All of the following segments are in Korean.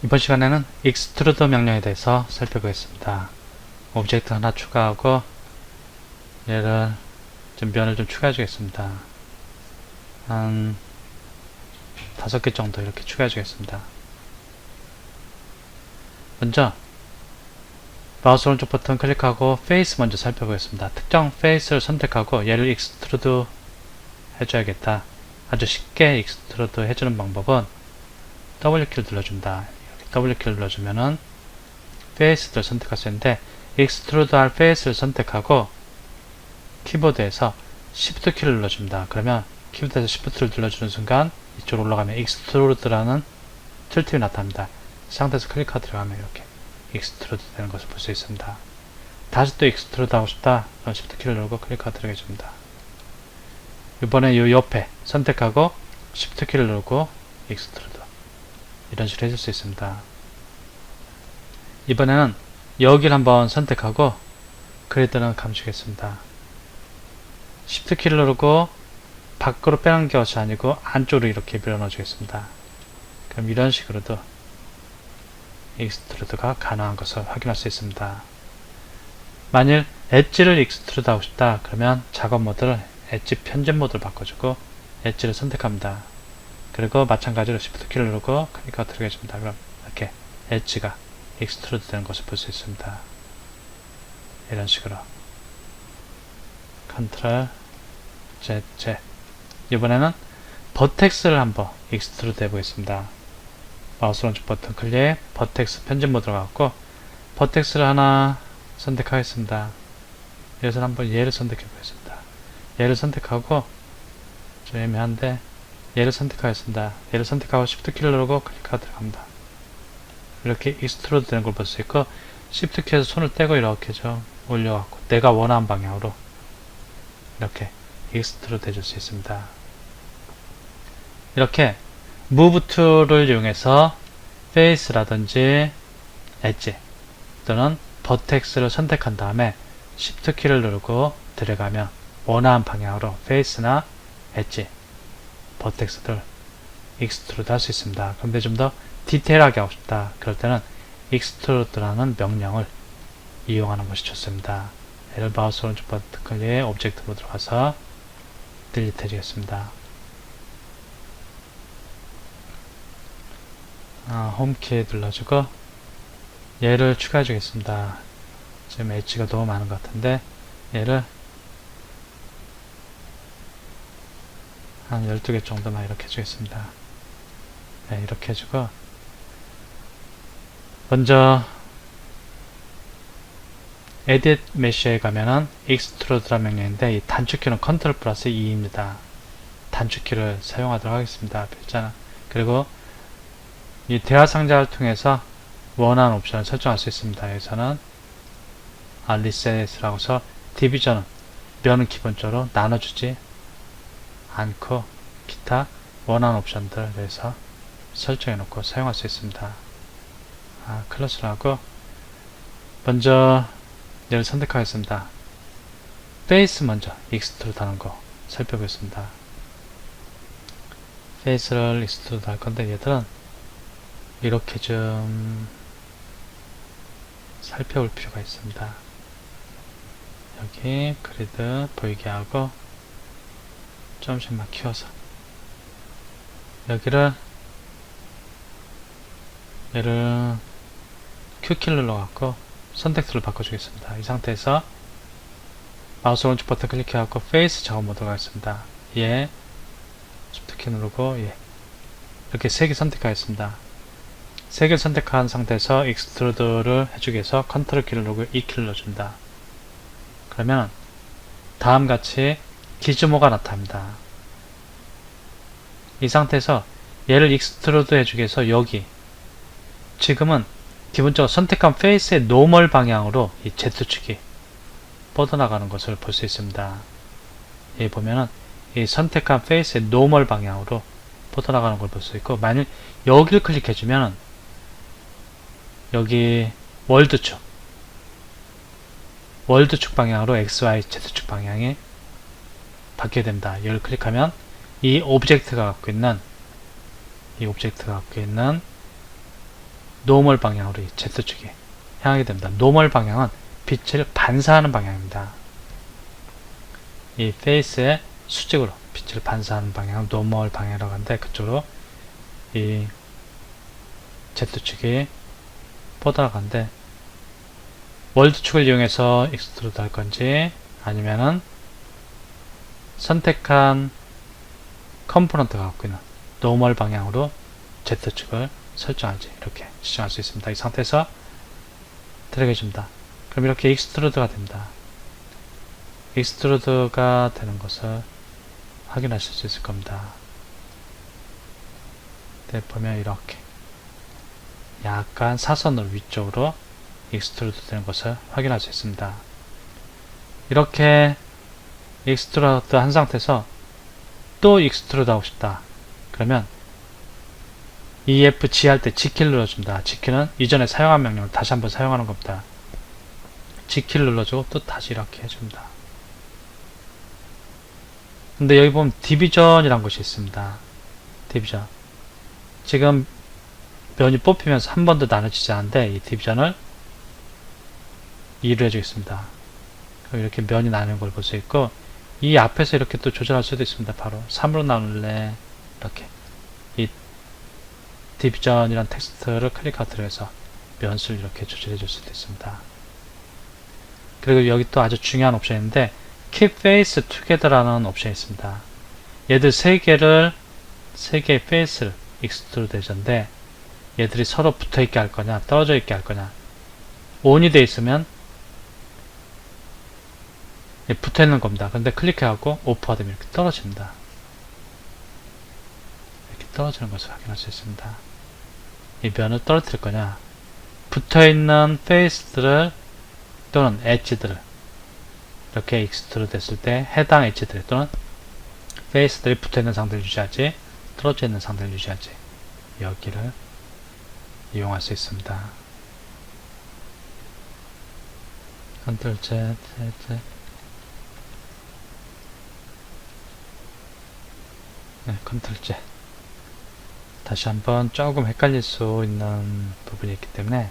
이번 시간에는 extrude 명령에 대해서 살펴보겠습니다. 오브젝트 하나 추가하고 얘를 좀 면을 좀 추가해 주겠습니다. 한 5개 정도 이렇게 추가해 주겠습니다. 먼저 마우스 오른쪽 버튼 클릭하고 페이스 먼저 살펴보겠습니다. 특정 페이스를 선택하고 얘를 extrude 해줘야겠다. 아주 쉽게 extrude 해주는 방법은 W키를 눌러준다. W키를 눌러주면은 페이스를 선택할 수 있는데 extrude 할 페이스를 선택하고 키보드에서 Shift 키를 눌러줍니다. 그러면 키보드에서 Shift를 눌러주는 순간 이쪽으로 올라가면 extrude라는 툴팁이 나타납니다. 이 상태에서 클릭하고 들어가면 이렇게 extrude 되는 것을 볼 수 있습니다. 다시 또 extrude 하고 싶다. 그럼 Shift 키를 누르고 클릭하고 들어가 줍니다. 이번에 이 옆에 선택하고 Shift 키를 누르고 extrude 이런 식으로 해줄 수 있습니다. 이번에는 여기를 한번 선택하고 그리드는 감추겠습니다. Shift 키를 누르고 밖으로 빼는 것이 아니고 안쪽으로 이렇게 밀어넣어 주겠습니다. 그럼 이런 식으로도 익스트루드가 가능한 것을 확인할 수 있습니다. 만일 엣지를 익스트루드 하고 싶다 그러면 작업 모드를 엣지 편집 모드로 바꿔주고 엣지를 선택합니다. 그리고 마찬가지로 Shift 키를 누르고 클릭하고 들어가 줍니다. 그럼 이렇게 엣지가 익스트루드 되는 것을 볼 수 있습니다. 이런 식으로 컨트롤 Z 이번에는 버텍스를 한번 익스트루드 해보겠습니다. 마우스 오른쪽 버튼 클릭, 버텍스 편집 모드로 가고 버텍스를 하나 선택하겠습니다. 여기서 한번 얘를 선택해 보겠습니다. 얘를 선택하고 좀 애매한데 얘를 선택하겠습니다. 얘를 선택하고 Shift 키를 누르고 클릭하고 들어갑니다. 이렇게 익스트루드 되는 걸 볼 수 있고 Shift 키에서 손을 떼고 이렇게 좀 올려갖고 내가 원하는 방향으로 이렇게 익스트루드 해줄 수 있습니다. 이렇게 Move 툴을 이용해서 페이스라든지 엣지 또는 버텍스를 선택한 다음에 Shift 키를 누르고 들어가면 원하는 방향으로 페이스나 엣지, 버텍스를 익스트루드 할 수 있습니다. 그런데 좀 더 디테일하게 하고 싶다. 그럴 때는 extrude라는 명령을 이용하는 것이 좋습니다. 얘를 마우스 오른쪽 버튼 클릭, 오브젝트로 들어가서 딜리트 해주겠습니다. 홈키 눌러주고 얘를 추가해 주겠습니다. 지금 엣지가 너무 많은 것 같은데 얘를 한 12개 정도만 이렇게 해주겠습니다. 네, 이렇게 해주고 먼저 Edit Mesh에 가면은 Extrude라는 명령인데 이 단축키는 Ctrl 플러스 2입니다. 단축키를 사용하도록 하겠습니다. 필자는. 그리고 이 대화 상자를 통해서 원하는 옵션을 설정할 수 있습니다. 여기서는 Reset이라고 해서 디비전은 면은 기본적으로 나눠주지 않고 기타 원하는 옵션들을 여기서 설정해 놓고 사용할 수 있습니다. 클러스를 하고 먼저 얘를 선택하겠습니다. 페이스 먼저 익스트루드 하는 거 살펴보겠습니다. 페이스를 익스트루드 할 건데 얘들은 이렇게 좀 살펴볼 필요가 있습니다. 여기 그리드 보이게 하고 조금씩만 키워서 여기를 얘를 Q키를 눌러갖고 선택툴을 바꿔주겠습니다. 이 상태에서 마우스 오른쪽 버튼 클릭해갖고 페이스 작업 모드로 가겠습니다. 예, Shift키 누르고 예, 이렇게 3개 선택하겠습니다. 3개를 선택한 상태에서 익스트루드를 해주기 위해서 컨트롤 키를 누르고 E키를 눌러줍니다. 그러면 다음같이 기즈모가 나타납니다. 이 상태에서 얘를 익스트루드 해주기 위해서 여기 지금은 기본적으로 선택한 페이스의 노멀 방향으로 이 Z축이 뻗어나가는 것을 볼 수 있습니다. 여기 보면은 이 선택한 페이스의 노멀 방향으로 뻗어나가는 걸 볼 수 있고 만일 여기를 클릭해주면 여기 월드축 방향으로 XY, Z축 방향이 바뀌게 됩니다. 이걸 클릭하면 이 오브젝트가 갖고 있는 노멀 방향으로 이 Z축이 향하게 됩니다. 노멀 방향은 빛을 반사하는 방향입니다. 이 페이스의 수직으로 빛을 반사하는 방향은 노멀 방향이라고 하는데, 그쪽으로 이 Z축이 뻗어나가는데, 월드축을 이용해서 익스트루드 할 건지, 아니면은 선택한 컴포넌트가 갖고 있는 노멀 방향으로 Z축을 설정할지 이렇게 지정할 수 있습니다. 이 상태에서 드래그 해줍니다. 그럼 이렇게 익스트루드가 됩니다. 익스트루드가 되는 것을 확인하실 수 있을 겁니다. 네, 보면 이렇게 약간 사선으로 위쪽으로 익스트루드 되는 것을 확인할 수 있습니다. 이렇게 익스트루드 한 상태에서 또 익스트루드 하고 싶다. 그러면 EFG 할 때 G키를 눌러줍니다. G키는 이전에 사용한 명령을 다시 한번 사용하는 겁니다. G키를 눌러주고 또 다시 이렇게 해줍니다. 근데 여기 보면 디비전이란 것이 있습니다. 디비전. 지금 면이 뽑히면서 한 번도 나눠지지 않는데 이 디비전을 2로 해주겠습니다. 그럼 이렇게 면이 나누는 걸 볼 수 있고, 이 앞에서 이렇게 또 조절할 수도 있습니다. 바로 3으로 나눌래, 이렇게 이 디비전이란 텍스트를 클릭하고 들어가서 면수를 이렇게 조절해 줄 수도 있습니다. 그리고 여기 또 아주 중요한 옵션인데 Keep Face Together라는 옵션이 있습니다. 얘들 세 개의 페이스를 익스트루드 해줬는데, 얘들이 서로 붙어있게 할 거냐 떨어져 있게 할 거냐. ON이 되어 있으면 붙어 있는 겁니다. 근데 클릭해갖고 오프가 되면 이렇게 떨어집니다. 이렇게 떨어지는 것을 확인할 수 있습니다. 이 면을 떨어뜨릴 거냐, 붙어있는 페이스들을 또는 엣지들을 이렇게 익스트루드 했을 때 해당 엣지들 또는 페이스들이 붙어있는 상태를 유지하지 떨어져 있는 상태를 유지하지, 여기를 이용할 수 있습니다. Ctrl Z, Z. 네, Ctrl Z. 다시 한번 조금 헷갈릴 수 있는 부분이 있기 때문에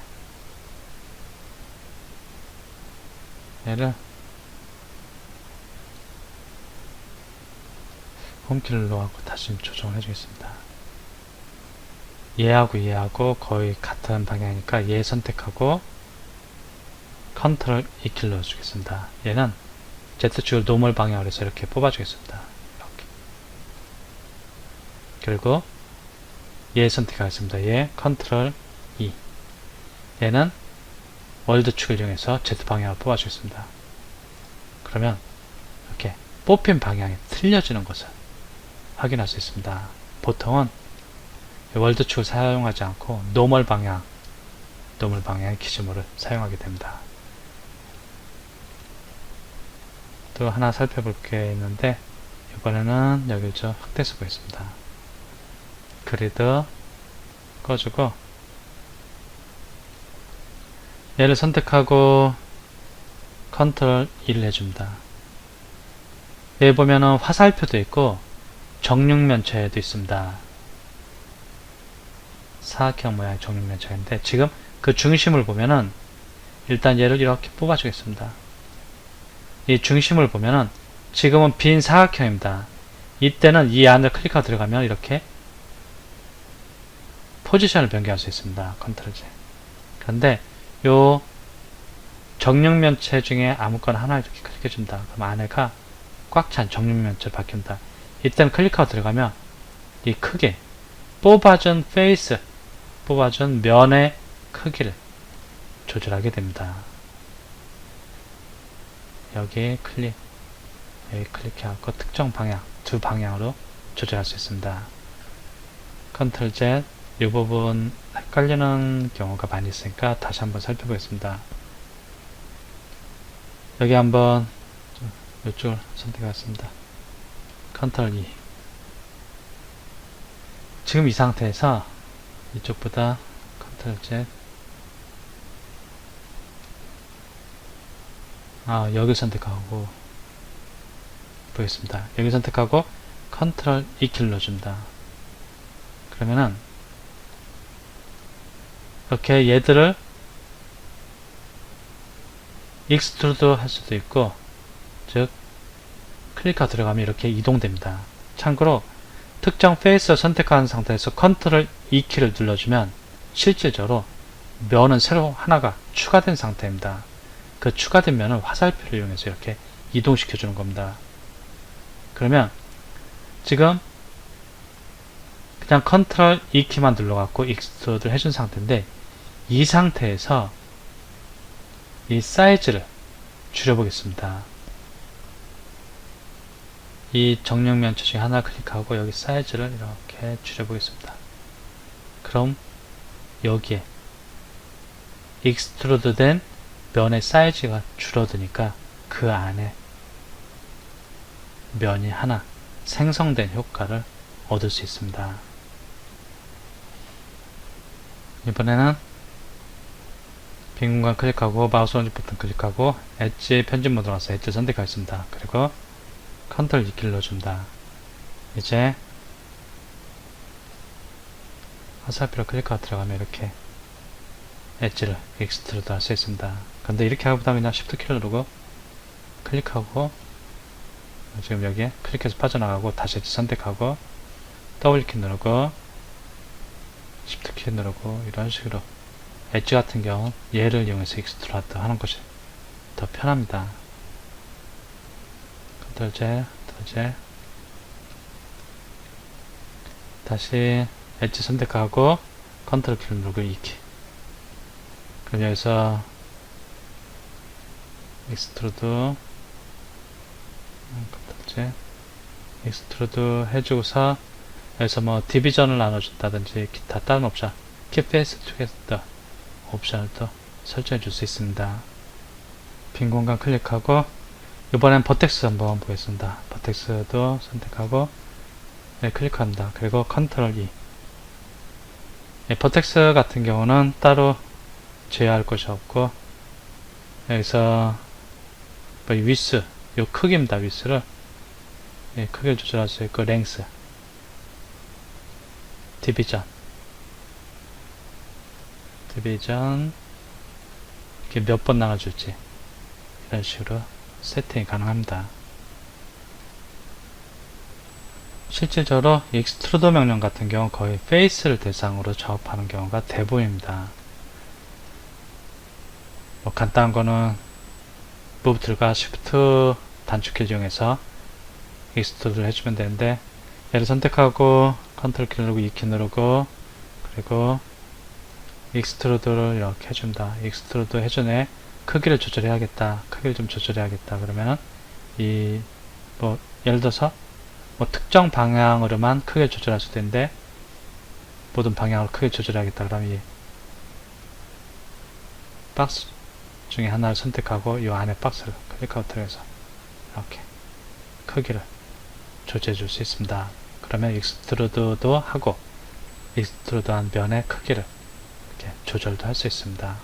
얘를 홈키를 눌러갖고 다시 조정을 해주겠습니다. 얘하고 거의 같은 방향이니까 얘 선택하고 컨트롤 E키를 넣어주겠습니다. 얘는 Z축을 노멀 방향으로 해서 이렇게 뽑아주겠습니다. 이렇게. 그리고 얘 선택하겠습니다. 얘 컨트롤 E. 얘는 월드축을 이용해서 Z 방향으로 뽑아주겠습니다. 그러면 이렇게 뽑힌 방향이 틀려지는 것을 확인할 수 있습니다. 보통은 월드축을 사용하지 않고 노멀 방향의 기준모를 사용하게 됩니다. 또 하나 살펴볼 게 있는데, 이번에는 여기를 좀 확대해서 보겠습니다. 그리드 꺼주고 얘를 선택하고 컨트롤 1을 해줍니다. 여기 보면은 화살표도 있고 정육면체도 있습니다. 사각형 모양의 정육면체인데, 지금 그 중심을 보면은 일단 얘를 이렇게 뽑아주겠습니다. 이 중심을 보면은 지금은 빈 사각형입니다. 이때는 이 안을 클릭하고 들어가면 이렇게 포지션을 변경할 수 있습니다. 컨트롤 Z. 그런데 요 정육면체 중에 아무거나 하나 이렇게 클릭해준다. 그럼 안에가 꽉 찬 정육면체로 바뀐다. 이때는 클릭하고 들어가면 이 크기, 뽑아준 페이스, 뽑아준 면의 크기를 조절하게 됩니다. 여기 클릭해갖고 특정 방향, 두 방향으로 조절할 수 있습니다. 컨트롤 Z. 이 부분 헷갈리는 경우가 많이 있으니까 다시 한번 살펴보겠습니다. 여기 한번 이쪽을 선택하겠습니다. 컨트롤 E. 지금 이 상태에서 이쪽보다 컨트롤 Z. 여기 선택하고 보겠습니다. 여기 선택하고 컨트롤 E 키를 눌러줍니다. 그러면은 이렇게 얘들을 익스트루드 할 수도 있고, 즉 클릭하고 들어가면 이렇게 이동됩니다. 참고로 특정 페이스를 선택한 상태에서 컨트롤 E키를 눌러주면 실질적으로 면은 새로 하나가 추가된 상태입니다. 그 추가된 면을 화살표를 이용해서 이렇게 이동시켜 주는 겁니다. 그러면 지금 그냥 컨트롤 E키만 눌러갖고 익스트루드를 해준 상태인데, 이 상태에서 이 사이즈를 줄여보겠습니다. 이 정령면 중에 하나 클릭하고 여기 사이즈를 이렇게 줄여보겠습니다. 그럼 여기에 익스트루드 된 면의 사이즈가 줄어드니까 그 안에 면이 하나 생성된 효과를 얻을 수 있습니다. 이번에는 빈 공간 클릭하고 마우스 오른쪽 버튼 클릭하고 엣지 편집 모드로 가서 엣지 선택하겠습니다. 그리고 컨트롤 E키를 눌러줍니다. 이제 화살표로 클릭하고 들어가면 이렇게 엣지를 익스트루드 할 수 있습니다. 근데 이렇게 하고보다 그냥 Shift 키를 누르고 클릭하고 지금 여기에 클릭해서 빠져나가고 다시 엣지 선택하고 W 키 누르고 Shift 키 누르고 이런 식으로 엣지 같은 경우 얘를 이용해서 익스트루드 하는 것이 더 편합니다. 컨트롤 Z 다시 엣지 선택하고 컨트롤 키를 누르고 E키. 그럼 여기서 익스트루드 컨트롤 Z 익스트루드 해주고서 여기서 뭐 디비전을 나눠준다든지 기타 다른 옵션 Keep Face Together 옵션을 또 설정해 줄 수 있습니다. 빈 공간 클릭하고 이번엔 버텍스 한번 보겠습니다. 버텍스도 선택하고 네, 클릭합니다. 그리고 컨트롤 E. 네, 버텍스 같은 경우는 따로 제어할 것이 없고 여기서 뭐 위스, 요 크기입니다. 위스를 네, 크기를 조절할 수 있고 랭스, 디비전 이렇게 몇 번 나눠줄지 이런 식으로 세팅이 가능합니다. 실질적으로 익스트루드 명령 같은 경우 거의 페이스를 대상으로 작업하는 경우가 대부분입니다. 뭐 간단한 거는 무브 툴과 Shift 단축키를 이용해서 익스트루드를 해주면 되는데, 얘를 선택하고 컨트롤 키 누르고 E키 누르고 그리고 익스트루드를 이렇게 해줍니다. 익스트루드 해전에 크기를 조절해야겠다. 크기를 좀 조절해야겠다. 그러면 이 뭐 예를 들어서 뭐 특정 방향으로만 크게 조절할 수도 있는데 모든 방향으로 크게 조절해야겠다. 그러면 이 박스 중에 하나를 선택하고 이 안에 박스를 클릭하고 들어가서 이렇게 크기를 조절해 줄 수 있습니다. 그러면 익스트루드도 하고 익스트루드한 면의 크기를 이렇게 조절도 할 수 있습니다.